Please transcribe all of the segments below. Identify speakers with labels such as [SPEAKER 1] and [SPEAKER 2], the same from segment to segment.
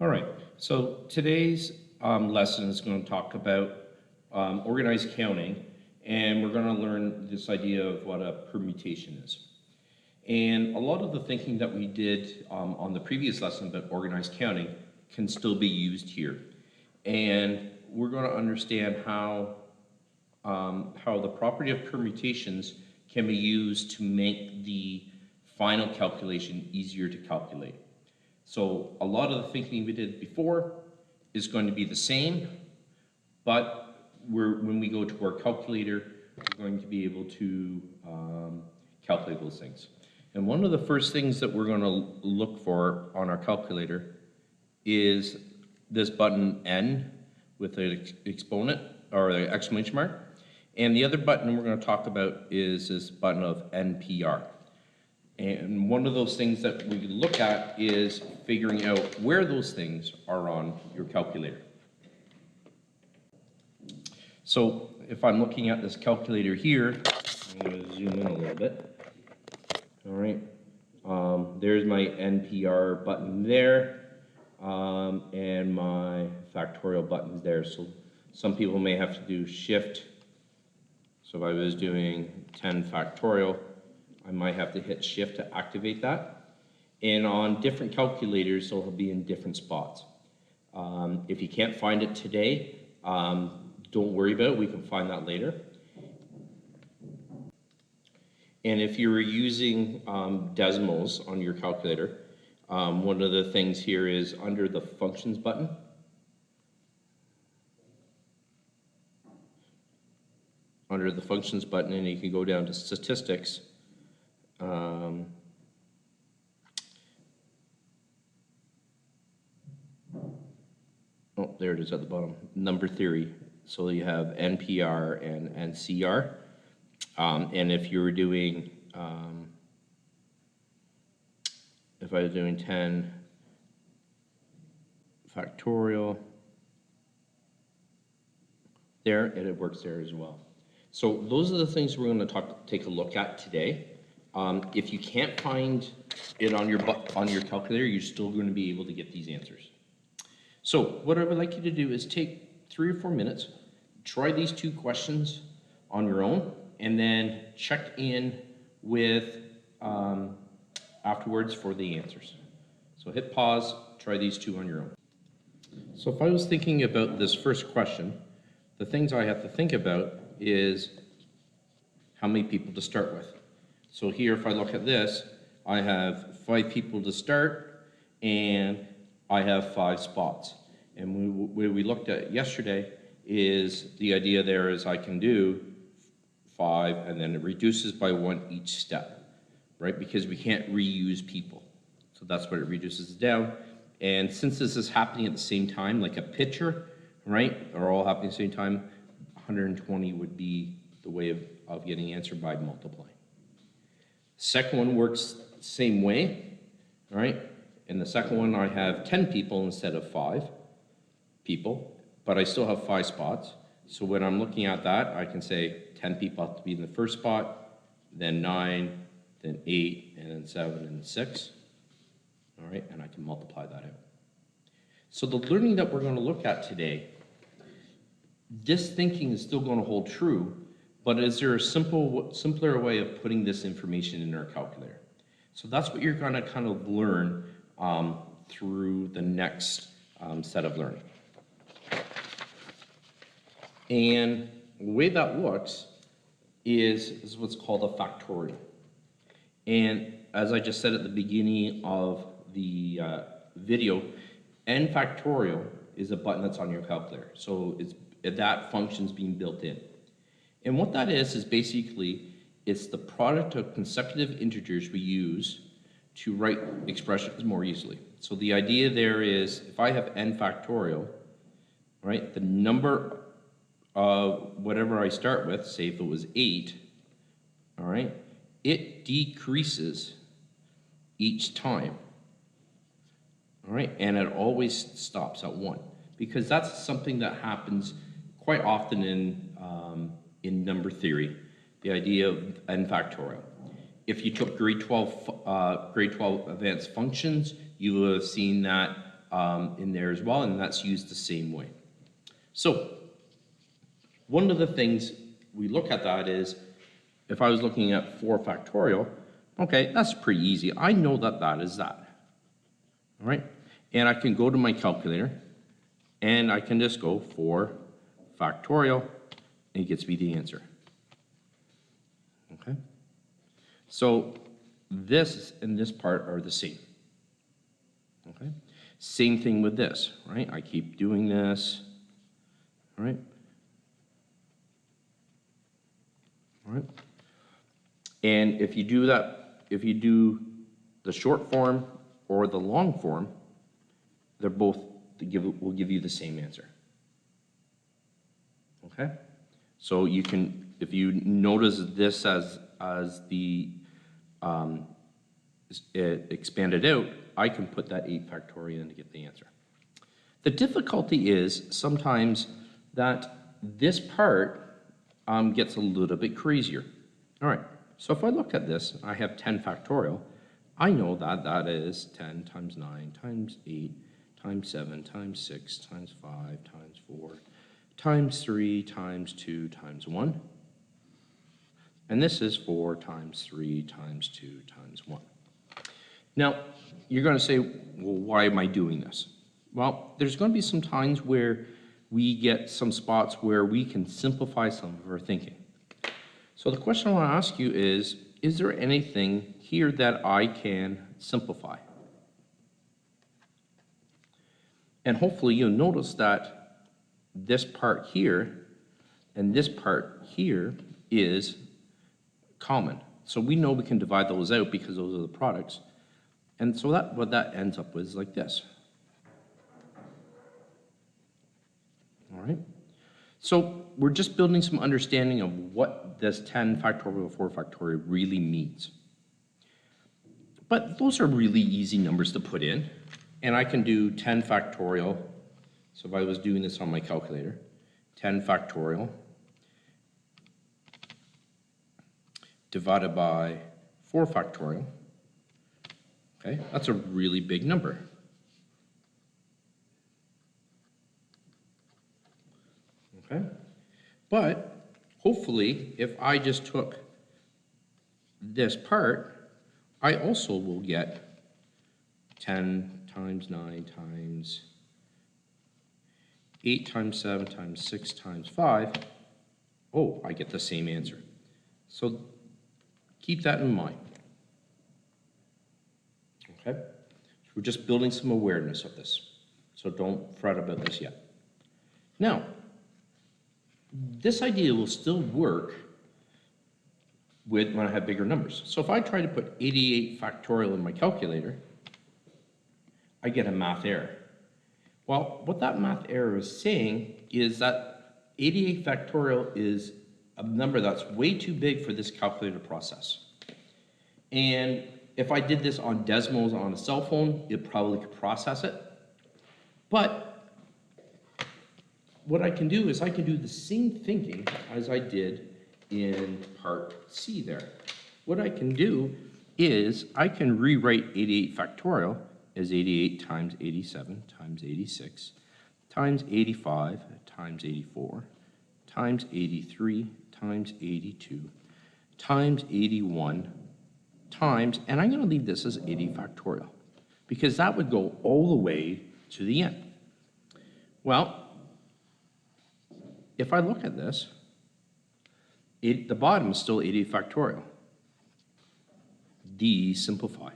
[SPEAKER 1] All right, so today's lesson is going to talk about organized counting, and we're going to learn this idea of what a permutation is. And a lot of the thinking that we did on the previous lesson about organized counting can still be used here. And we're going to understand how the property of permutations can be used to make the final calculation easier to calculate. So a lot of the thinking we did before is going to be the same, but when we go to our calculator, we're going to be able to calculate those things. And one of the first things that we're going to look for on our calculator is this button N with an exponent or an exclamation mark. And the other button we're going to talk about is this button of NPR. And one of those things that we look at is figuring out where those things are on your calculator. So if I'm looking at this calculator here, I'm going to zoom in a little bit. All right, there's my NPR button there, and my factorial buttons there. So some people may have to do shift. So if I was doing 10 factorial, I might have to hit shift to activate that. And on different calculators, they'll be in different spots. If you can't find it today, don't worry about it, we can find that later. And if you're using decimals on your calculator, one of the things here is under the functions button. Under the functions button, and you can go down to statistics. Oh, there it is at the bottom, number theory. So you have NPR and NCR. And if you were doing, if I was doing 10 factorial, there, and it works there as well. So those are the things we're going to take a look at today. If you can't find it on your calculator, you're still going to be able to get these answers. So what I would like you to do is take 3 or 4 minutes, try these 2 questions on your own, and then check in with afterwards for the answers. So hit pause, try these 2 on your own. So if I was thinking about this first question, the things I have to think about is how many people to start with. So here, if I look at this, I have 5 people to start, and I have 5 spots. And what we looked at yesterday is the idea there is I can do 5, and then it reduces by 1 each step, right? Because we can't reuse people. So that's what it reduces down. And since this is happening at the same time, like a picture, right, are all happening at the same time, 120 would be the way of getting answered by multiplying. Second one works the same way, all right? In the second one, I have 10 people instead of 5 people, but I still have 5 spots. So when I'm looking at that, I can say 10 people have to be in the first spot, then 9, then 8, and then 7, and 6. All right, and I can multiply that out. So the learning that we're going to look at today, this thinking is still going to hold true, but is there a simpler way of putting this information in our calculator? So that's what you're going to kind of learn through the next set of learning. And the way that looks is what's called a factorial. And as I just said at the beginning of the video, n factorial is a button that's on your calculator. So that function's being built in. And what that is basically, it's the product of consecutive integers we use to write expressions more easily. So the idea there is, if I have n factorial, right, the number of whatever I start with, say if it was 8, all right, it decreases each time, all right, and it always stops at 1, because that's something that happens quite often in number theory, the idea of n factorial. If you took grade 12 advanced functions, you will have seen that in there as well, and that's used the same way. So one of the things we look at that is, if I was looking at 4 factorial, okay, that's pretty easy. I know that that is that, all right? And I can go to my calculator, and I can just go 4 factorial, and it gets me the answer, okay? So this and this part are the same, okay? Same thing with this, right? I keep doing this, all right? All right? And if you do that, if you do the short form or the long form, they're both will give you the same answer. Okay? So you can, if you notice this as the expanded out, I can put that 8 factorial in to get the answer. The difficulty is sometimes that this part gets a little bit crazier. All right, so if I look at this, I have 10 factorial. I know that that is 10 times 9 times 8 times 7 times 6 times 5 times 4 times 3 times 2 times 1. And this is 4 times 3 times 2 times 1. Now, you're going to say, well, why am I doing this? Well, there's going to be some times where we get some spots where we can simplify some of our thinking. So the question I want to ask you is there anything here that I can simplify? And hopefully you'll notice that this part here and this part here is common. So we know we can divide those out because those are the products. And so that what that ends up with is like this. All right? So we're just building some understanding of what this 10 factorial 4 factorial really means. But those are really easy numbers to put in. And I can do 10 factorial. So if I was doing this on my calculator, 10 factorial divided by 4 factorial. Okay, that's a really big number. Okay, but hopefully if I just took this part, I also will get 10 times 9 times 8 times 7 times 6 times 5. Oh, I get the same answer. So keep that in mind. Okay? So we're just building some awareness of this. So don't fret about this yet. Now, this idea will still work when I have bigger numbers. So if I try to put 88 factorial in my calculator, I get a math error. Well, what that math error is saying is that 88 factorial is a number that's way too big for this calculator process. And if I did this on Desmos on a cell phone, it probably could process it. But what I can do is I can do the same thinking as I did in part C there. What I can do is I can rewrite 88 factorial as 88 times 87 times 86 times 85 times 84 times 83 times 82 times 81 times, and I'm going to leave this as 80 factorial because that would go all the way to the end. Well, if I look at this, the bottom is still 80 factorial. Simplify.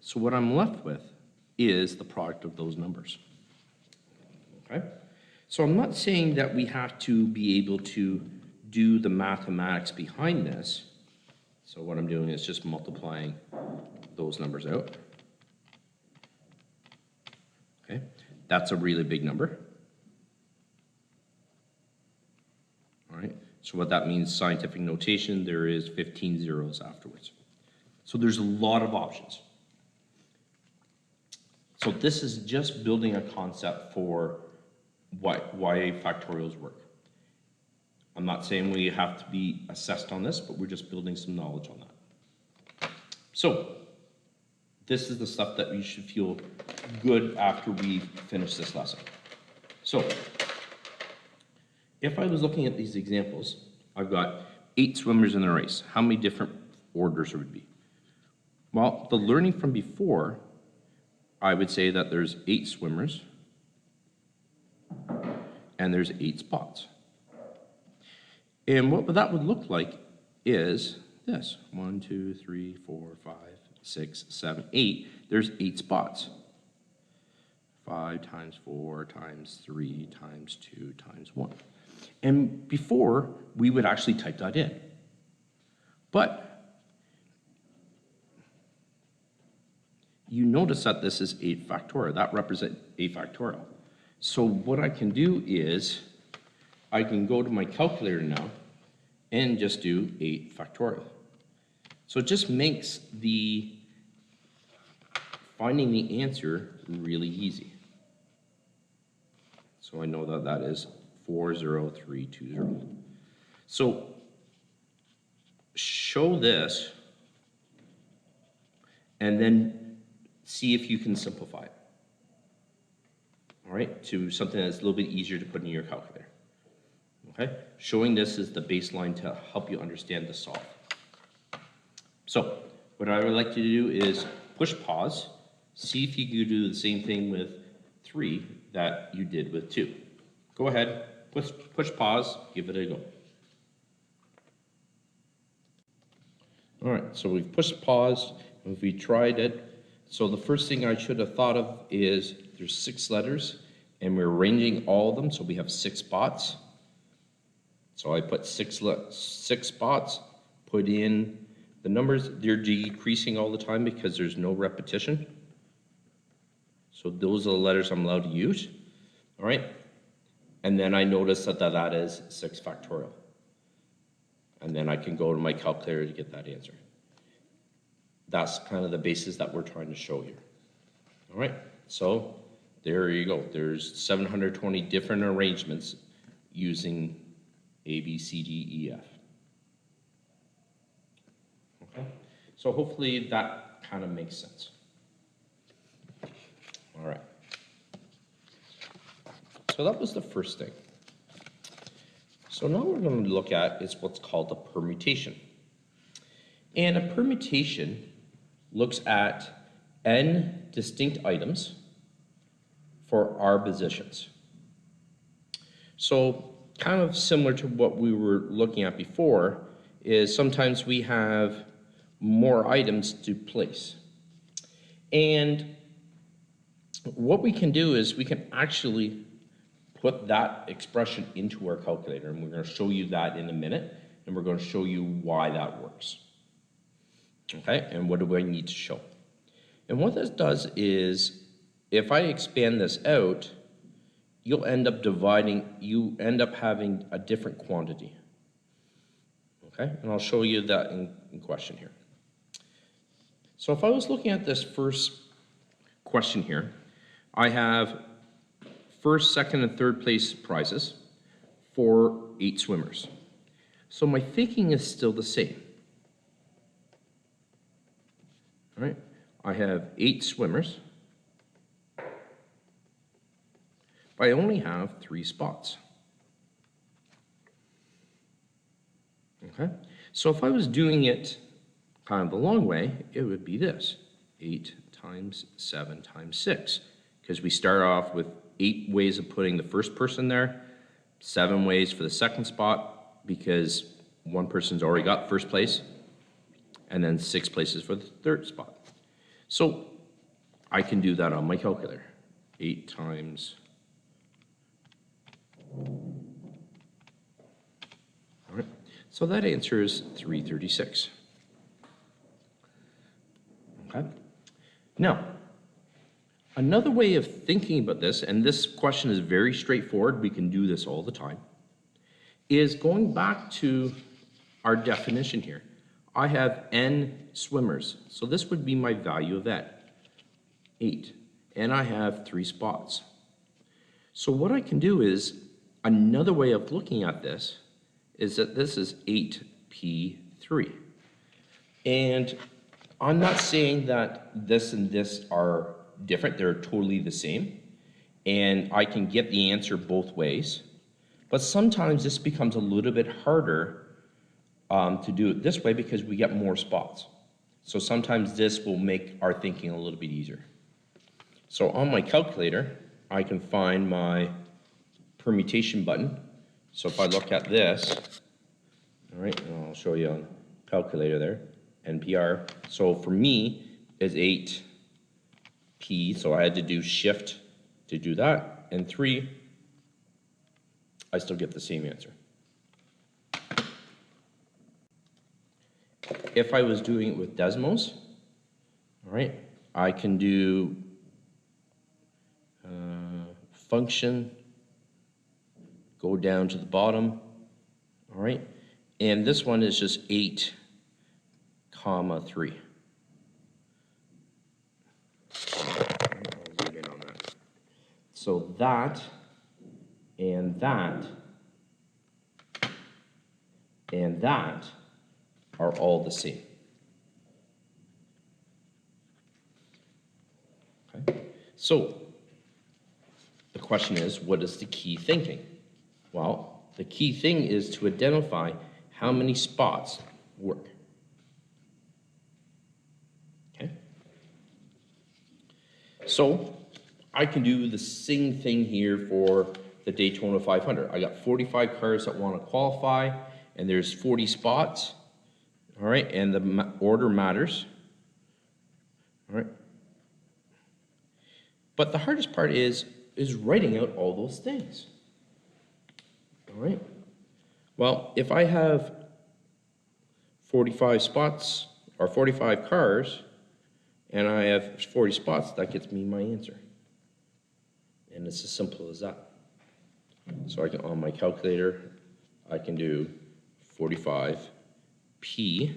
[SPEAKER 1] So what I'm left with is the product of those numbers. Okay? So I'm not saying that we have to be able to do the mathematics behind this. So what I'm doing is just multiplying those numbers out. Okay? That's a really big number. All right? So what that means, scientific notation, there is 15 zeros afterwards. So there's a lot of options. So this is just building a concept for why factorials work. I'm not saying we have to be assessed on this, but we're just building some knowledge on that. So this is the stuff that we should feel good after we finish this lesson. So, if I was looking at these examples, I've got 8 swimmers in the race. How many different orders would be? Well, the learning from before, I would say that there's 8 swimmers and there's 8 spots. And what that would look like is this. 1, 2, 3, 4, 5, 6, 7, 8. There's 8 spots. 5 times 4 times 3 times 2 times 1. And before, we would actually type that in. But you notice that this is 8 factorial. That represents 8 factorial. So what I can do is I can go to my calculator now and just do 8 factorial. So it just makes the finding the answer really easy. So I know that that is 40320. So show this and then see if you can simplify it. All right, to something that's a little bit easier to put in your calculator. Okay, showing this is the baseline to help you understand the solve. So what I would like you to do is push pause, see if you can do the same thing with 3 that you did with 2. Go ahead, push pause, give it a go. All right, so we've pushed pause, and we tried it. So the first thing I should have thought of is there's 6 letters, and we're arranging all of them, so we have 6 spots. So I put 6 spots, put in the numbers. They're decreasing all the time because there's no repetition. So those are the letters I'm allowed to use. All right, and then I notice that that is 6 factorial. And then I can go to my calculator to get that answer. That's kind of the basis that we're trying to show here. All right, so there you go. There's 720 different arrangements using A, B, C, D, E, F. Okay, so hopefully that kind of makes sense. All right. So that was the first thing. So now what we're going to look at is what's called a permutation. And a permutation looks at n distinct items for r positions. So kind of similar to what we were looking at before is sometimes we have more items to place. And what we can do is we can actually put that expression into our calculator, and we're going to show you that in a minute, and we're going to show you why that works. Okay, and what do I need to show? And what this does is, if I expand this out, you'll end up having a different quantity. Okay, and I'll show you that in question here. So if I was looking at this first question here, I have first, second, and third place prizes for 8 swimmers. So my thinking is still the same. All right, I have 8 swimmers, but I only have 3 spots. Okay, so if I was doing it kind of the long way, it would be this: 8 times 7 times 6, because we start off with 8 ways of putting the first person there, 7 ways for the second spot, because one person's already got first place, and then 6 places for the third spot. So I can do that on my calculator. 8 times, all right, so that answer is 336. Okay, now another way of thinking about this, and this question is very straightforward, we can do this all the time, is going back to our definition here. I have n swimmers, so this would be my value of n, 8, and I have 3 spots. So what I can do is, another way of looking at this is that this is 8p3. And I'm not saying that this and this are different, they're totally the same, and I can get the answer both ways, but sometimes this becomes a little bit harder to do it this way because we get more spots. So sometimes this will make our thinking a little bit easier. So on my calculator, I can find my permutation button. So if I look at this, all right, and I'll show you on calculator there, NPR. So for me is 8P, so I had to do shift to do that, and 3, I still get the same answer. If I was doing it with Desmos, all right, I can do function, go down to the bottom, all right, and this one is just 8, 3. I'll zoom in on that. So that and that and that are all the same. Okay. So the question is, what is the key thinking? Well, the key thing is to identify how many spots work. Okay. So I can do the same thing here for the Daytona 500. I got 45 cars that want to qualify, and there's 40 spots. All right, and the order matters. All right. But the hardest part is writing out all those things. All right. Well, if I have 45 spots or 45 cars and I have 40 spots, that gets me my answer. And it's as simple as that. So I can, on my calculator, I can do 45P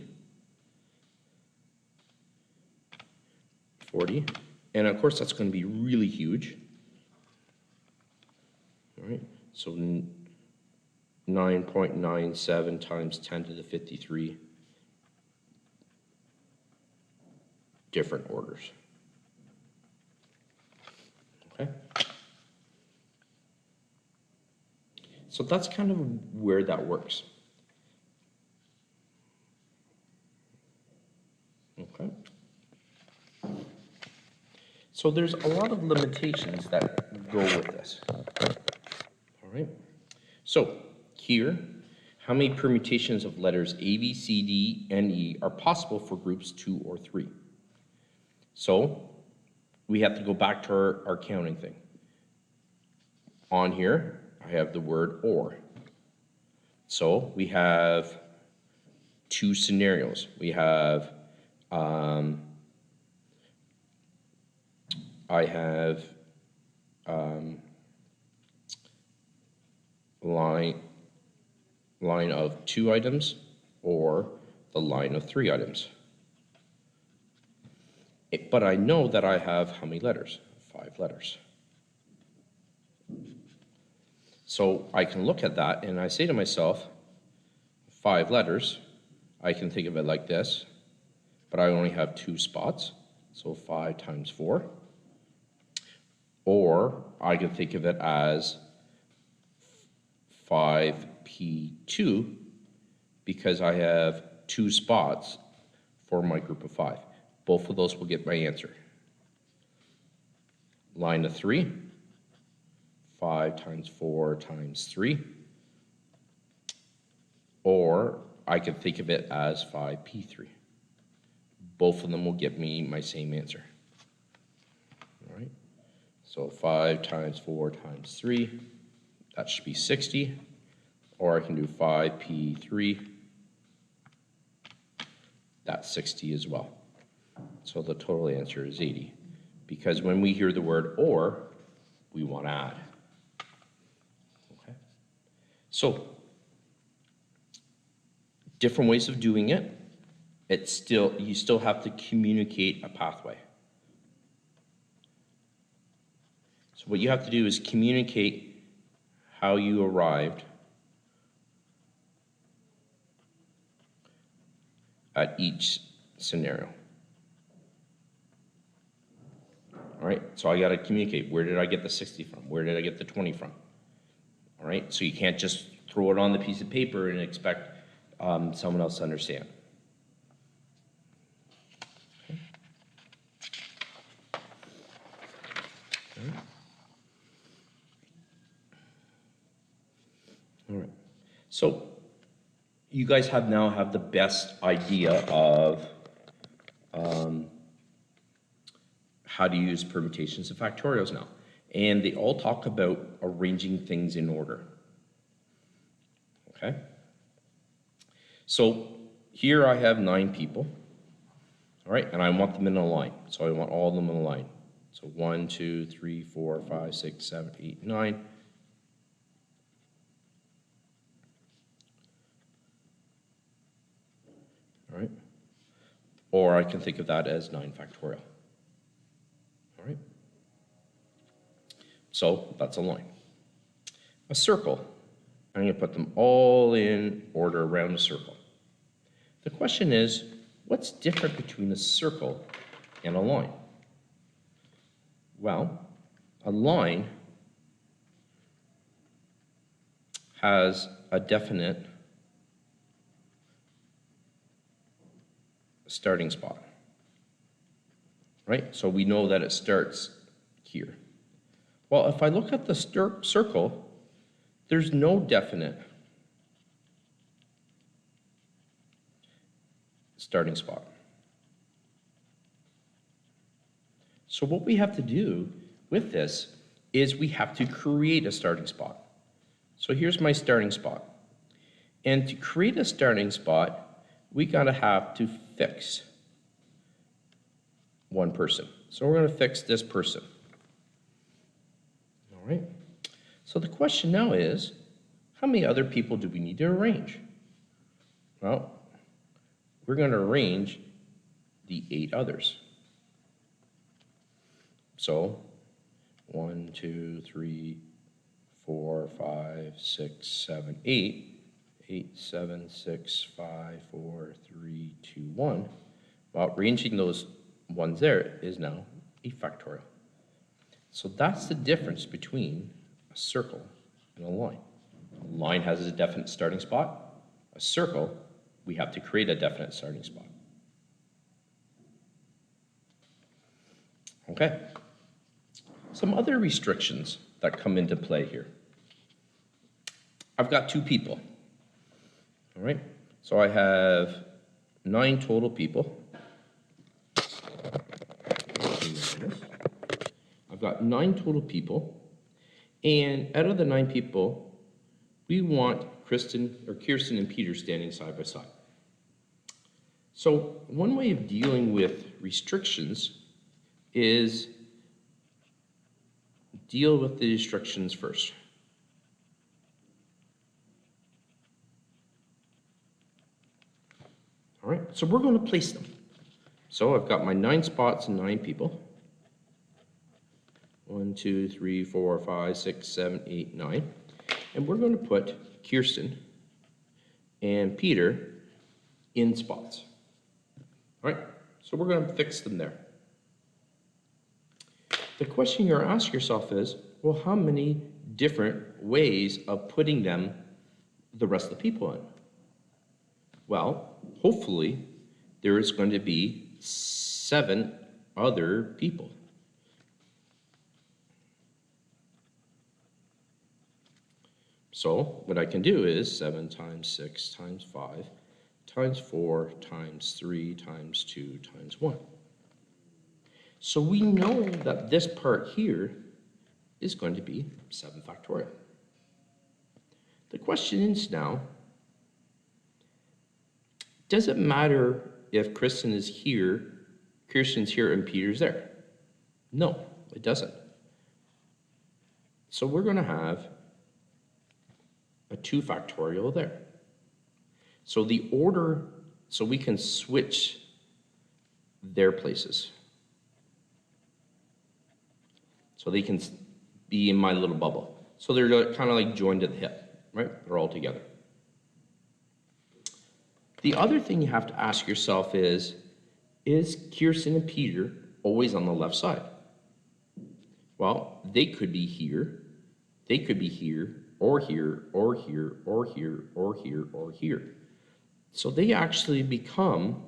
[SPEAKER 1] 40, and of course that's going to be really huge. All right, so 9.97 times 10 to the 53 different orders. Okay, so that's kind of where that works. Okay. So there's a lot of limitations that go with this. All right. So here, how many permutations of letters A, B, C, D, and E are possible for groups 2 or 3? So we have to go back to our counting thing. On here, I have the word or. So we have 2 scenarios. We have I have line of 2 items or the line of 3 items. But I know that I have how many letters? 5 letters. So I can look at that and I say to myself, 5 letters, I can think of it like this, but I only have 2 spots, so 5 times 4. Or I can think of it as 5P2 because I have 2 spots for my group of 5. Both of those will get my answer. Line of 3, 5 times 4 times 3. Or I can think of it as 5P3. Both of them will give me my same answer. All right. So 5 times 4 times 3, that should be 60. Or I can do 5P3, that's 60 as well. So the total answer is 80. Because when we hear the word or, we want to add. Okay. So different ways of doing it. You still have to communicate a pathway. So what you have to do is communicate how you arrived at each scenario. All right, so I got to communicate. Where did I get the 60 from? Where did I get the 20 from? All right, so you can't just throw it on the piece of paper and expect someone else to understand. Okay. All right, so you guys now have the best idea of how to use permutations and factorials now. And they all talk about arranging things in order. Okay? So here I have 9 people. All right, and I want them in a line. So I want all of them in a line. So 1, 2, 3, 4, 5, 6, 7, 8, 9. All right? Or I can think of that as 9 factorial. All right? So that's a line. A circle, I'm going to put them all in order around a circle. The question is, what's different between a circle and a line? Well, a line has a definite starting spot, right? So we know that it starts here. Well, if I look at the circle, there's no definite starting spot. So what we have to do with this is we have to create a starting spot. So here's my starting spot. And to create a starting spot, we gotta have to fix one person. So we're gonna fix this person. All right. So the question now is, how many other people do we need to arrange? Well, we're going to arrange the 8 others. So 1, 2, 3, 4, 5, 6, 7, 8. 8, 7, 6, 5, 4, 3, 2, 1. Well, arranging those ones there is now a factorial. So that's the difference between a circle and a line. A line has a definite starting spot. A circle, we have to create a definite starting spot. Okay. Some other restrictions that come into play here. I've got 2 people. All right. So I have 9 total people. I've got 9 total people. And out of the 9 people, we want Kirsten and Peter standing side by side. So one way of dealing with restrictions is deal with the restrictions first. All right, so we're going to place them. So I've got my 9 spots and 9 people. 1, 2, 3, 4, 5, 6, 7, 8, 9. And we're going to put Kirsten and Peter in spots. All right, so we're going to fix them there. The question you're asking yourself is, well, how many different ways of putting the rest of the people in? Well, hopefully, there is going to be 7 other people. So what I can do is 7 times 6 times 5 times 4 times 3 times 2 times 1. So we know that this part here is going to be 7 factorial. The question is now, does it matter if Kirsten's here and Peter's there? No, it doesn't. So we're going to have a 2 factorial there. So the order, so we can switch their places. So they can be in my little bubble. So they're kind of like joined at the hip, right? They're all together. The other thing you have to ask yourself is Kirsten and Peter always on the left side? Well, they could be here, they could be here, or here, or here, or here, or here, or here. So they actually become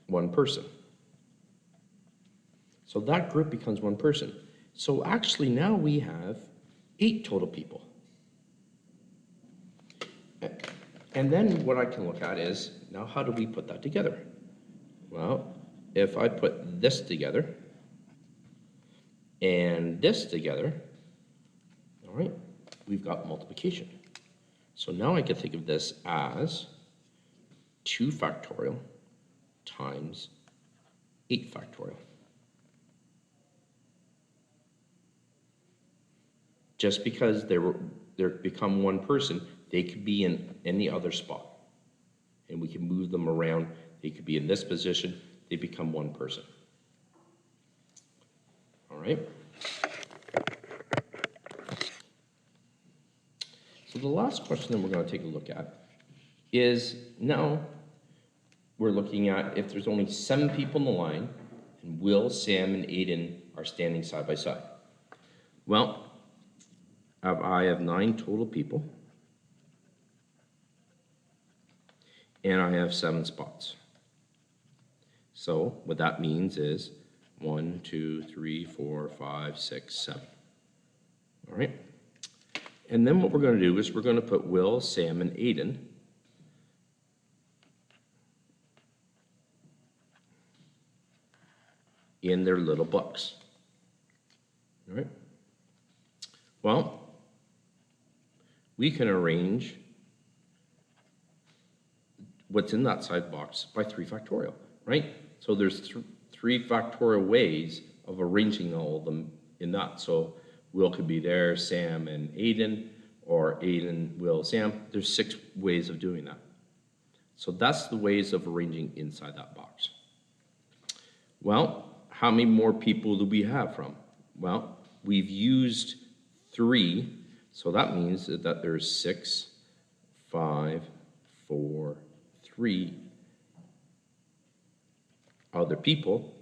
[SPEAKER 1] one person. So that group becomes one person. So actually now we have 8 total people. And then what I can look at is, now how do we put that together? Well, if I put this together and this together, all right, we've got multiplication. So now I can think of this as 2 factorial times 8 factorial. Just because they're become one person, they could be in any other spot. And we can move them around. They could be in this position, they become one person. All right? So the last question that we're going to take a look at is, now we're looking at if there's only 7 people in the line, and Will, Sam, and Aiden are standing side by side. Well, I have 9 total people, and I have 7 spots. So what that means is 1, 2, 3, 4, 5, 6, 7. All right? And then what we're going to do is we're going to put Will, Sam, and Aiden in their little books. All right? Well, we can arrange what's in that side box by 3 factorial, right? So there's 3 factorial ways of arranging all of them in that. So Will could be there, Sam and Aiden, or Aiden, Will, Sam. There's 6 ways of doing that. So that's the ways of arranging inside that box. Well, how many more people do we have from? Well, we've used 3, so that means that there's 6, 5, 4, 3 other people,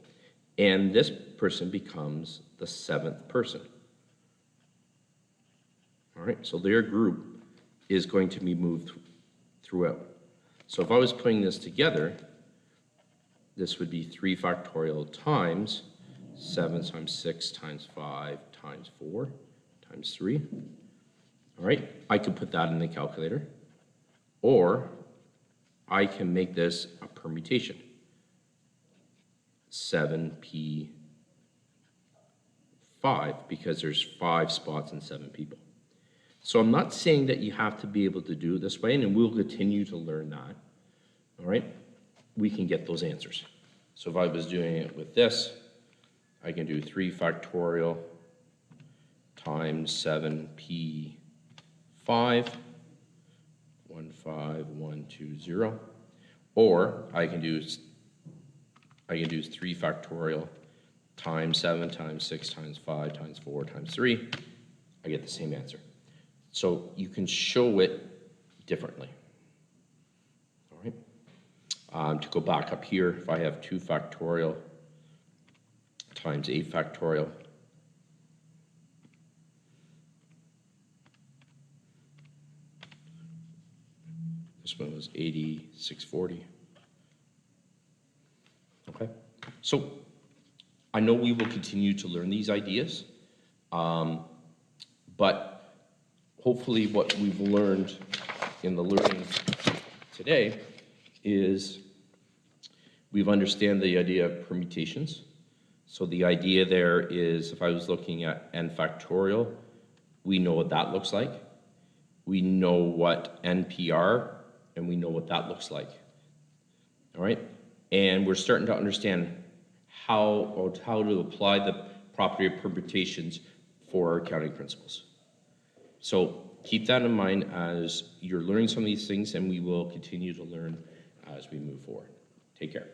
[SPEAKER 1] and this person becomes the 7th person. All right, so their group is going to be moved throughout. So if I was putting this together, this would be 3 factorial times 7 times 6 times 5 times 4 times 3. All right, I could put that in the calculator, or I can make this a permutation. 7p5, because there's 5 spots and 7 people. So I'm not saying that you have to be able to do it this way, and we'll continue to learn that. All right, we can get those answers. So if I was doing it with this, I can do 3 factorial times 7p5, 15120, or I can do 3 factorial times 7 times 6 times 5 times 4 times 3. I get the same answer. So you can show it differently. All right. To go back up here, if I have 2 factorial times 8 factorial, this one was 8640. Okay, so I know we will continue to learn these ideas, but hopefully what we've learned in the learning today is we've understand the idea of permutations. So the idea there is, if I was looking at n factorial, we know what that looks like. We know what NPR, and we know what that looks like. All right? And we're starting to understand how to apply the property of permutations for our accounting principles. So keep that in mind as you're learning some of these things, and we will continue to learn as we move forward. Take care.